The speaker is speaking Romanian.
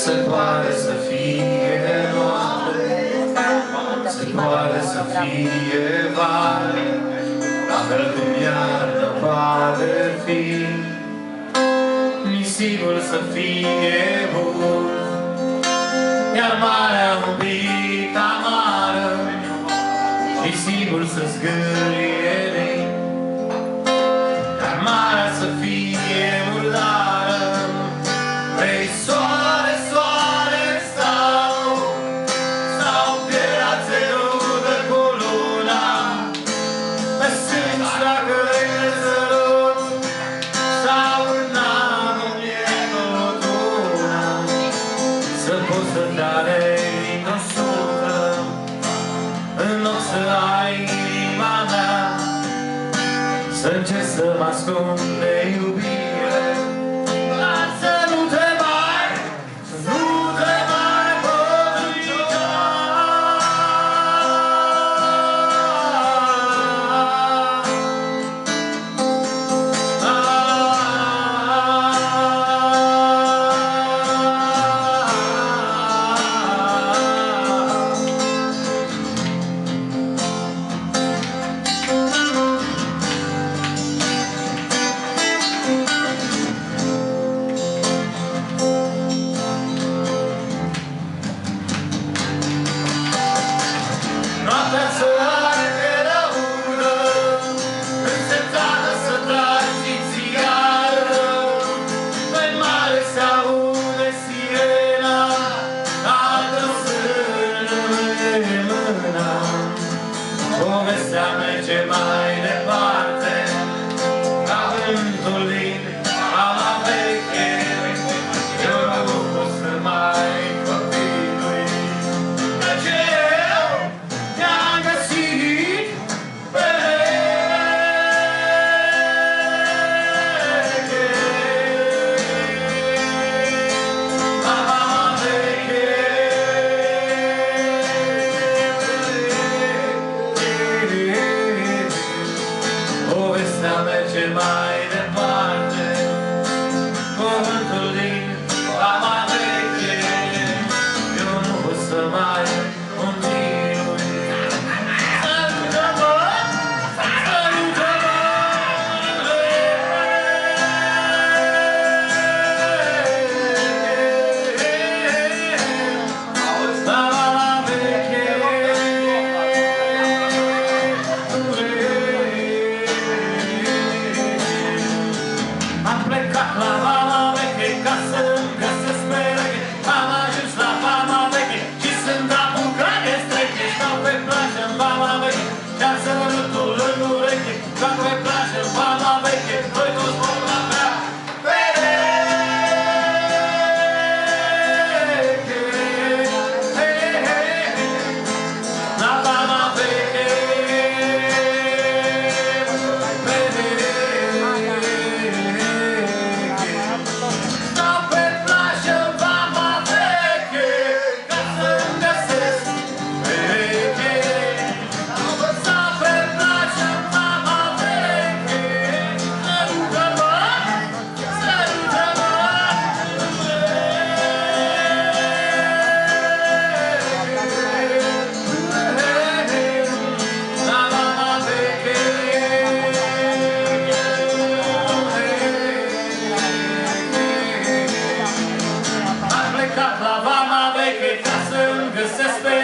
Se poate să fie noapte, se poate să fie vale, la fel cum iarnă poate fi. Nisipul să fie bun, iar marea un pic amară, nisipul să zgârie lin, iar marea să fie murdară. Vrei soare, soare sau pielea țărudă cu luna, pe sângi dacă vrei de sărut, sau în anul e notuna, să poți să te alergi în sută, în loc să ai inima mea, să încerci să mă ascund de iubire. Povestea merge mai departe, ca vântul din ala veche. Eu nu pot să mai continui, căci eu te-am găsit pereche. Ala veche. Povestea merge mai departe, cuvântul din ama veche. Eu nu pot să mai continui. Sărută-mă, sărută-mă, ama veche. Am plecat la mama veche ca să-mi găsesc pereche. Am ajuns la mama veche și sunt apucat de streche. Stau pe plajă în mama veche și-am sărutul în ureche. Stau pe plajă în mama veche, noi toți vom avea pereche. La mama veche. Stau pe plajă în mama veche ca să-mi găsesc pereche. Stau pe plajă în mama veche. Sărută-mă, sărută-mă, la mama veche. Am plecat la mama veche ca să-mi găsesc pereche.